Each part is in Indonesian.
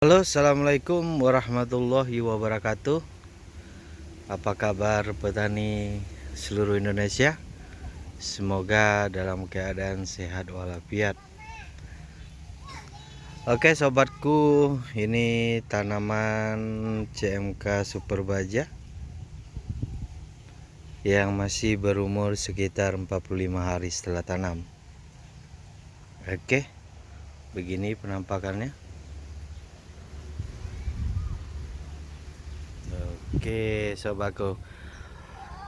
Halo, assalamualaikum warahmatullahi wabarakatuh. Apa kabar petani seluruh Indonesia? Semoga dalam keadaan sehat walafiat. Oke sobatku, ini tanaman CMK Super Baja yang masih berumur sekitar 45 hari setelah tanam. Oke, begini penampakannya. Oke sobatku,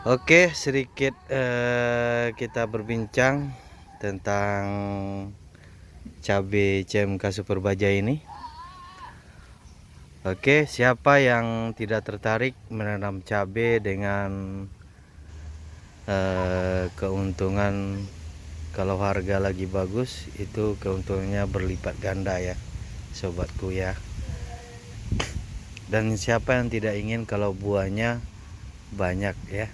oke sedikit kita berbincang tentang cabai CMK Super Baja ini. Oke, siapa yang tidak tertarik menanam cabai dengan keuntungan kalau harga lagi bagus, itu keuntungannya berlipat ganda ya sobatku ya. Dan siapa yang tidak ingin kalau buahnya banyak ya.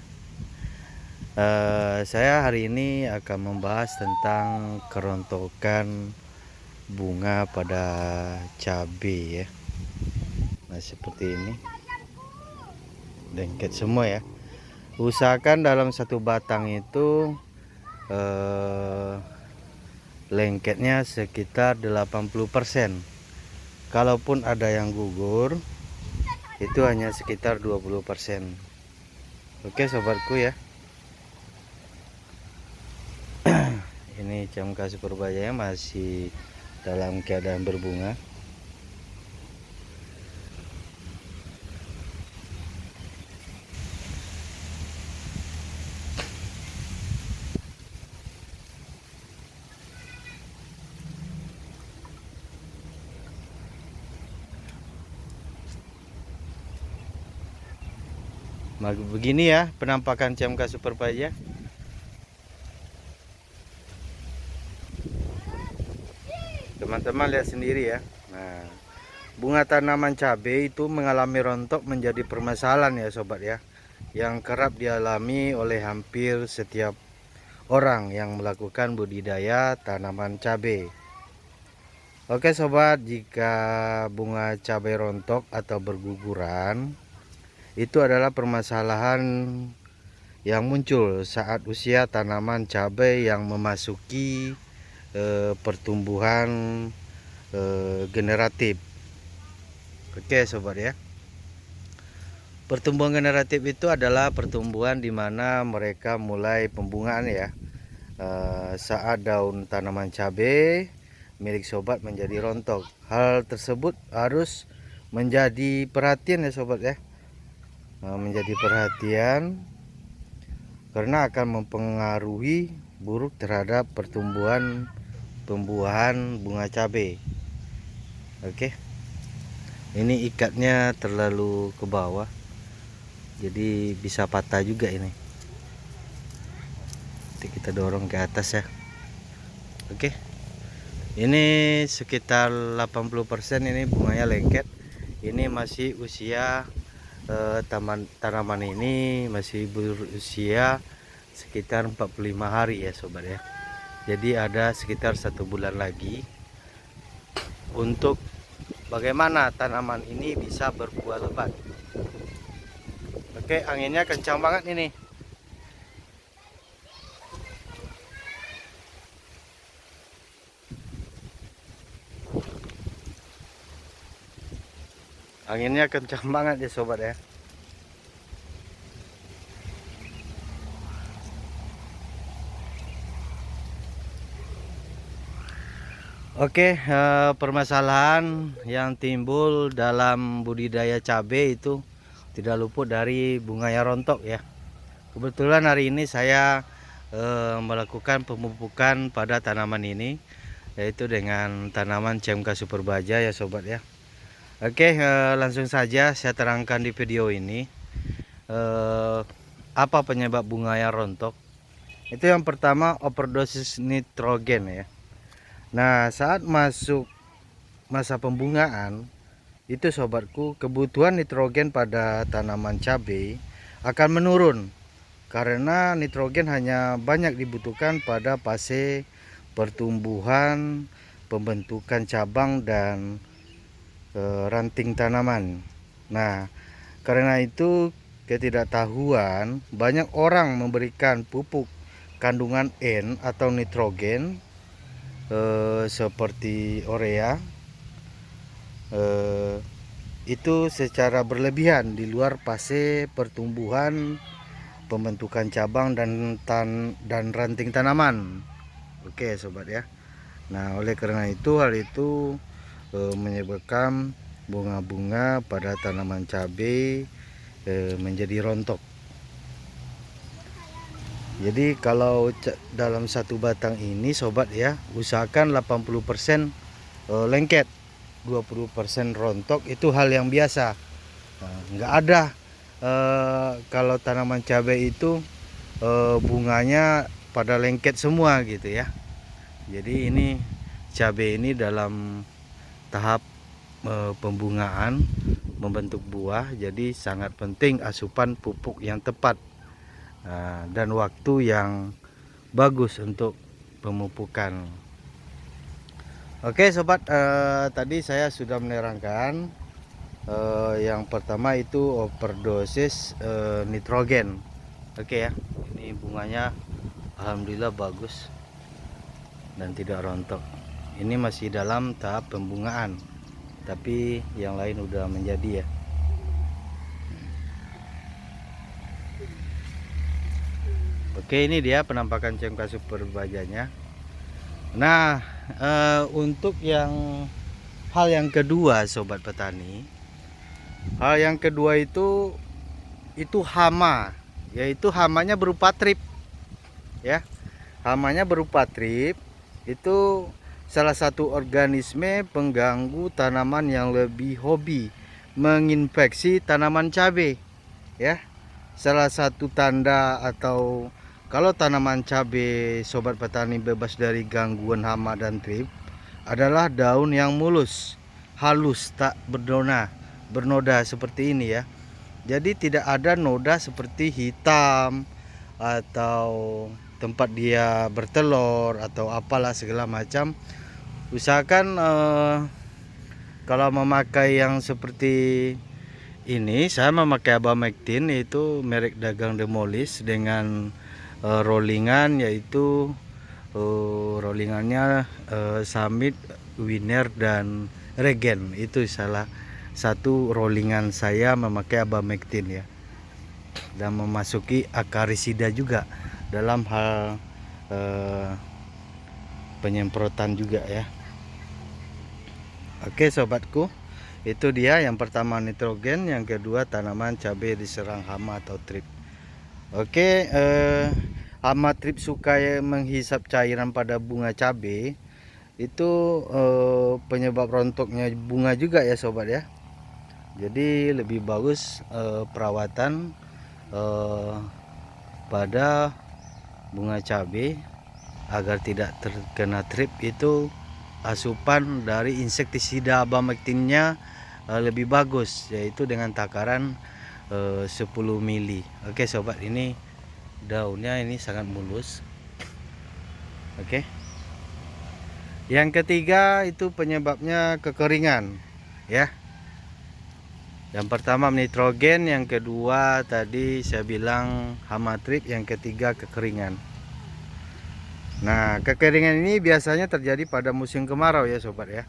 Saya hari ini akan membahas tentang kerontokan bunga pada cabai ya. Nah seperti ini, lengket semua ya. Usahakan dalam satu batang itu lengketnya sekitar 80%. Kalaupun ada yang gugur, itu hanya sekitar 20%. Oke sobatku ya. Ini CMK Super Baja masih dalam keadaan berbunga. Begini ya penampakan CMK Super Baja. Teman-teman lihat sendiri ya. Nah, bunga tanaman cabai itu mengalami rontok menjadi permasalahan ya sobat ya, yang kerap dialami oleh hampir setiap orang yang melakukan budidaya tanaman cabai. Oke sobat, jika bunga cabai rontok atau berguguran, itu adalah permasalahan yang muncul saat usia tanaman cabai yang memasuki pertumbuhan generatif. Oke sobat ya. Pertumbuhan generatif itu adalah pertumbuhan di mana mereka mulai pembungaan ya. Saat daun tanaman cabai milik sobat menjadi rontok. Hal tersebut harus menjadi perhatian ya sobat ya. Menjadi perhatian karena akan mempengaruhi buruk terhadap pertumbuhan bunga cabai. Oke. Ini ikatnya terlalu ke bawah, jadi bisa patah juga ini. Nanti kita dorong ke atas ya. Oke. Ini sekitar 80% ini bunganya lengket. Ini masih usia tanaman ini masih berusia sekitar 45 hari ya sobat ya. Jadi ada sekitar 1 bulan lagi untuk bagaimana tanaman ini bisa berbuah lebat. Oke, anginnya kencang banget ini. Anginnya kencang banget ya sobat ya. Oke, permasalahan yang timbul dalam budidaya cabai itu tidak luput dari bunga yang rontok ya. Kebetulan hari ini saya melakukan pemupukan pada tanaman ini, yaitu dengan tanaman CMK Super Baja ya sobat ya. Oke, langsung saja saya terangkan di video ini apa penyebab bunga yang rontok. Itu yang pertama, overdosis nitrogen ya. Nah, saat masuk masa pembungaan itu sobatku, kebutuhan nitrogen pada tanaman cabai akan menurun karena nitrogen hanya banyak dibutuhkan pada fase pertumbuhan, pembentukan cabang dan ranting tanaman. Nah, karena itu ketidaktahuan banyak orang memberikan pupuk kandungan N atau nitrogen seperti urea itu secara berlebihan di luar fase pertumbuhan, pembentukan cabang dan ranting tanaman. Oke sobat ya. Nah, oleh karena itu hal itu menyebabkan bunga-bunga pada tanaman cabai menjadi rontok. Jadi kalau dalam satu batang ini sobat ya, usahakan 80% lengket, 20% rontok, itu hal yang biasa. Nah, nggak ada kalau tanaman cabai itu bunganya pada lengket semua gitu ya. Jadi ini cabai ini dalam tahap pembungaan membentuk buah, jadi sangat penting asupan pupuk yang tepat dan waktu yang bagus untuk pemupukan. Oke sobat, tadi saya sudah menerangkan yang pertama itu overdosis nitrogen. Oke ya, ini bunganya alhamdulillah bagus dan tidak rontok. Ini masih dalam tahap pembungaan, tapi yang lain udah menjadi ya. Oke, ini dia penampakan cengkeh super bajanya. Nah, untuk hal yang kedua sobat petani, hal yang kedua itu hama, yaitu hamanya berupa trip ya. Hamanya berupa trip itu salah satu organisme pengganggu tanaman yang lebih hobi menginfeksi tanaman cabai ya. Salah satu tanda atau kalau tanaman cabai sobat petani bebas dari gangguan hama dan trip adalah daun yang mulus, halus, tak bernoda seperti ini ya. Jadi tidak ada noda seperti hitam atau tempat dia bertelur atau apalah segala macam. Usahakan kalau memakai yang seperti ini, saya memakai Abamectin, yaitu merek dagang Demolis dengan rollingan, yaitu rollingannya Summit, Winner dan Regen. Itu salah satu rollingan saya memakai Abamectin ya, dan memasuki akarisida juga dalam hal penyemprotan juga ya. Oke sobatku, itu dia yang pertama nitrogen, yang kedua tanaman cabai diserang hama atau trip. Oke, hama trip suka menghisap cairan pada bunga cabai, itu penyebab rontoknya bunga juga ya sobat ya. Jadi lebih bagus perawatan pada bunga cabai agar tidak terkena trip, itu asupan dari insektisida Abamectinnya lebih bagus, yaitu dengan takaran 10 mili. Oke sobat, ini daunnya ini sangat mulus. Oke, yang ketiga itu penyebabnya kekeringan ya. Yang pertama nitrogen, yang kedua tadi saya bilang hama trip, yang ketiga kekeringan. Nah, kekeringan ini biasanya terjadi pada musim kemarau ya sobat ya.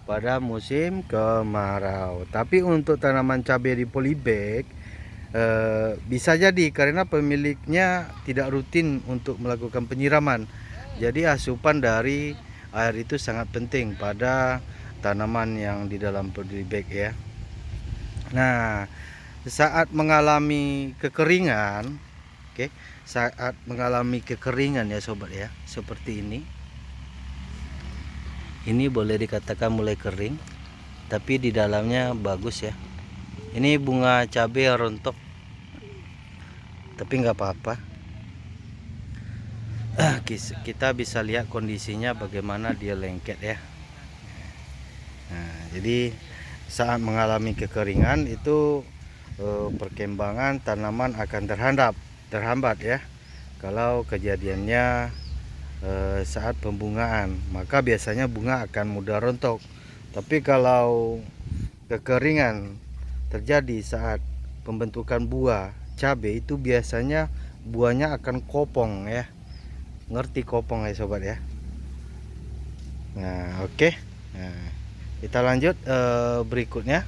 Pada musim kemarau. Tapi untuk tanaman cabai di polybag bisa jadi karena pemiliknya tidak rutin untuk melakukan penyiraman. Jadi asupan dari air itu sangat penting pada tanaman yang di dalam polybag ya. Nah, saat mengalami kekeringan, saat mengalami kekeringan ya sobat ya, seperti ini boleh dikatakan mulai kering, tapi di dalamnya bagus ya. Ini bunga cabai rontok, tapi nggak apa-apa. Kita bisa lihat kondisinya bagaimana dia lengket ya. Nah, jadi saat mengalami kekeringan itu perkembangan tanaman akan terhambat ya. Kalau kejadiannya saat pembungaan, maka biasanya bunga akan mudah rontok. Tapi kalau kekeringan terjadi saat pembentukan buah cabai itu biasanya buahnya akan kopong ya. Ngerti kopong ya sobat ya. Nah, oke. Nah, kita lanjut berikutnya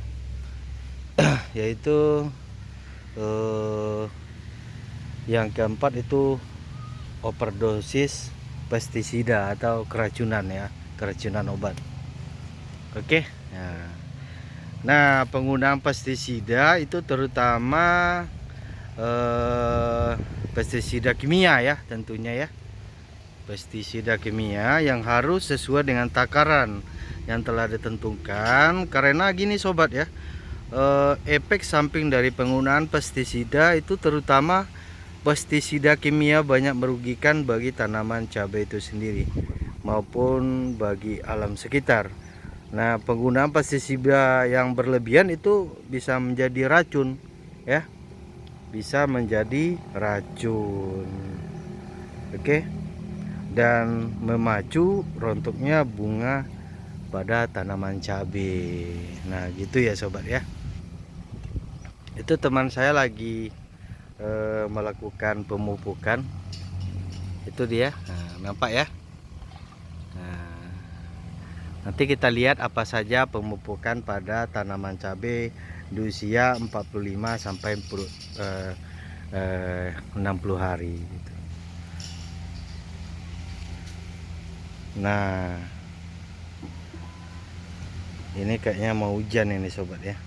yaitu yang keempat itu overdosis pestisida atau keracunan ya, keracunan obat. Oke. Nah, penggunaan pestisida itu terutama pestisida kimia ya tentunya ya. Pestisida kimia yang harus sesuai dengan takaran yang telah ditentukan, karena gini sobat ya, efek samping dari penggunaan pestisida itu terutama pestisida kimia banyak merugikan bagi tanaman cabai itu sendiri maupun bagi alam sekitar. Nah, penggunaan pestisida yang berlebihan itu bisa menjadi racun ya, bisa menjadi racun. Oke. Dan memacu rontoknya bunga pada tanaman cabai. Nah, gitu ya sobat ya. Itu teman saya lagi melakukan pemupukan. Itu dia. Nah, nampak ya. Nah, nanti kita lihat apa saja pemupukan pada tanaman cabai di usia 45 sampai 60 hari gitu. Nah, ini kayaknya mau hujan ini sobat ya.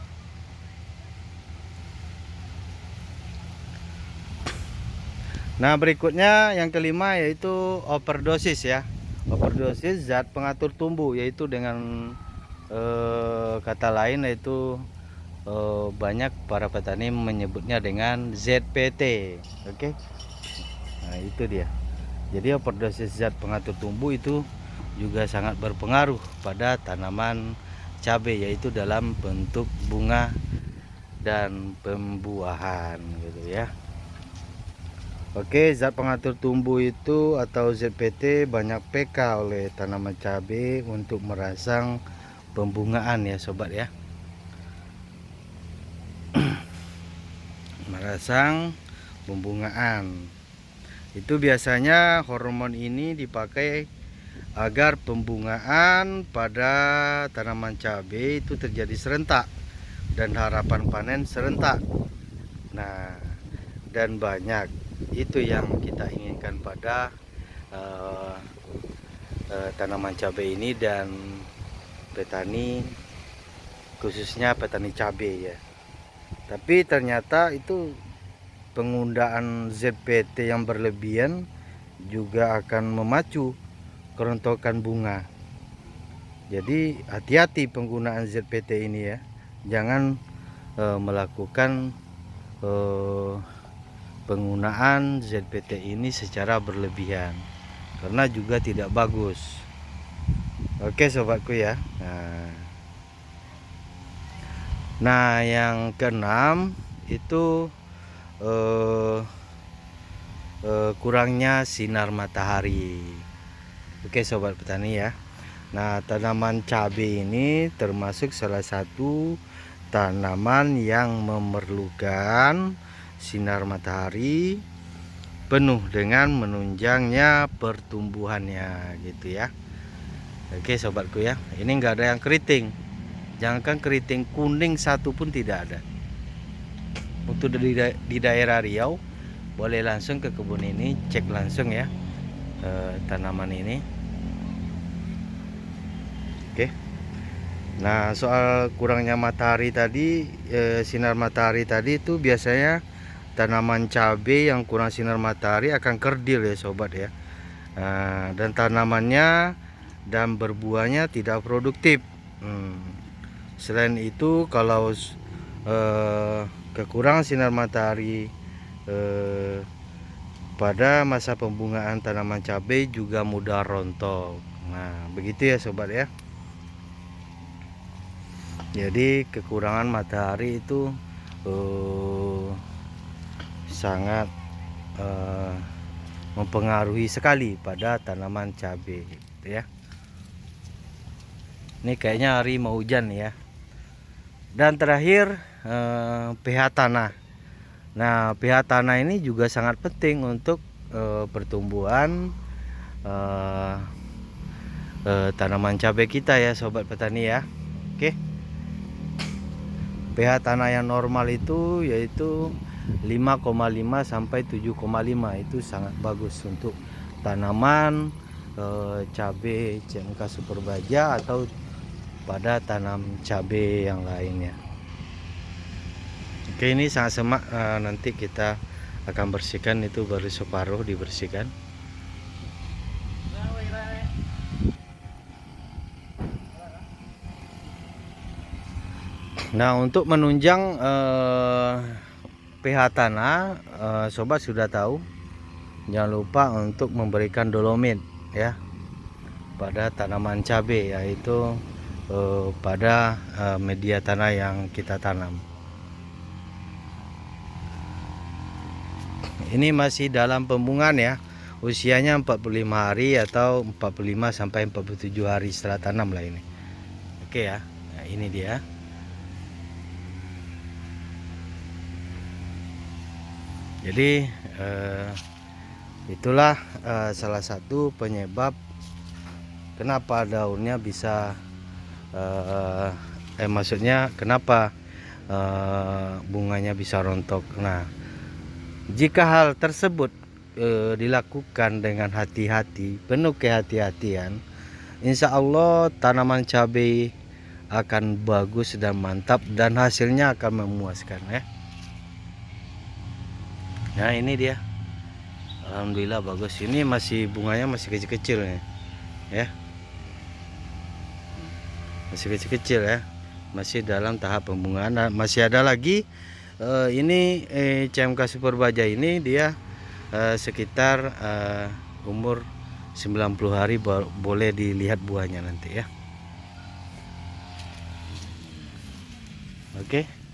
Nah, berikutnya yang kelima yaitu overdosis ya. Overdosis zat pengatur tumbuh, yaitu dengan kata lain yaitu banyak para petani menyebutnya dengan ZPT. Oke. Nah, itu dia. Jadi overdosis zat pengatur tumbuh itu juga sangat berpengaruh pada tanaman cabai, yaitu dalam bentuk bunga dan pembuahan gitu ya. Oke, zat pengatur tumbuh itu atau ZPT banyak PK oleh tanaman cabai untuk merangsang pembungaan ya sobat ya. Merangsang pembungaan. Itu biasanya hormon ini dipakai agar pembungaan pada tanaman cabai itu terjadi serentak dan harapan panen serentak. Nah, dan banyak itu yang kita inginkan pada tanaman cabai ini dan petani, khususnya petani cabai ya. Tapi ternyata itu penggunaan ZPT yang berlebihan juga akan memacu kerontokan bunga. Jadi hati-hati penggunaan ZPT ini ya. Jangan melakukan penggunaan ZPT ini secara berlebihan, karena juga tidak bagus. Oke sobatku ya. Nah, yang keenam itu kurangnya sinar matahari. Oke sobat petani ya. Nah, tanaman cabai ini termasuk salah satu tanaman yang memerlukan sinar matahari penuh dengan menunjangnya pertumbuhannya gitu ya. Oke sobatku ya, ini enggak ada yang keriting. Jangankan keriting, kuning satu pun tidak ada. Untuk di daerah Riau, boleh langsung ke kebun ini, cek langsung ya tanaman ini. Oke. Nah, soal kurangnya matahari tadi, sinar matahari tadi itu biasanya tanaman cabai yang kurang sinar matahari akan kerdil ya sobat ya. Dan tanamannya dan berbuahnya tidak produktif. Selain itu, kalau kekurangan sinar matahari pada masa pembungaan tanaman cabai juga mudah rontok. Nah, begitu ya sobat ya. Jadi kekurangan matahari itu sangat mempengaruhi sekali pada tanaman cabai gitu ya. Ini kayaknya hari mau hujan ya. Dan terakhir pH tanah. Nah, pH tanah ini juga sangat penting untuk pertumbuhan tanaman cabai kita ya sobat petani ya. Oke. pH tanah yang normal itu yaitu 5,5 sampai 7,5, itu sangat bagus untuk tanaman cabai CMK Super Baja atau pada tanam cabai yang lainnya. Oke, ini sangat semak, nanti kita akan bersihkan, itu baru separuh dibersihkan. Nah, untuk menunjang pH tanah, sobat sudah tahu, jangan lupa untuk memberikan dolomit ya pada tanaman cabai, yaitu pada media tanah yang kita tanam. Ini masih dalam pembungaan ya, usianya 45 hari atau 45 sampai 47 hari setelah tanam lah ini. Oke ya, nah, ini dia. Jadi itulah salah satu penyebab kenapa daunnya bisa maksudnya kenapa bunganya bisa rontok. Nah, jika hal tersebut dilakukan dengan hati-hati, penuh kehati-hatian, insya Allah tanaman cabai akan bagus dan mantap dan hasilnya akan memuaskan ya. Nah, ini dia, alhamdulillah bagus. Ini masih bunganya masih kecil-kecil ya, masih kecil-kecil ya, masih dalam tahap pembungaan. Nah, masih ada lagi ini CMK Super Baja ini dia sekitar umur 90 hari boleh dilihat buahnya nanti ya. Oke.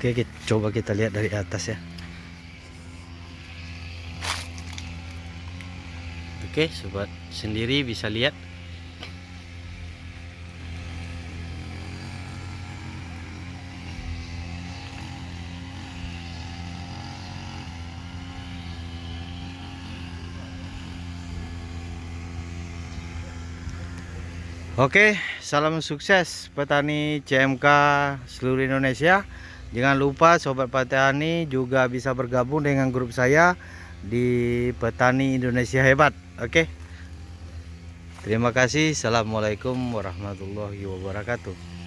Oke, coba kita lihat dari atas ya. Oke, sobat sendiri bisa lihat. Oke, salam sukses petani CMK seluruh Indonesia. Jangan lupa sobat petani juga bisa bergabung dengan grup saya di Petani Indonesia Hebat. Oke. Terima kasih. Assalamualaikum warahmatullahi wabarakatuh.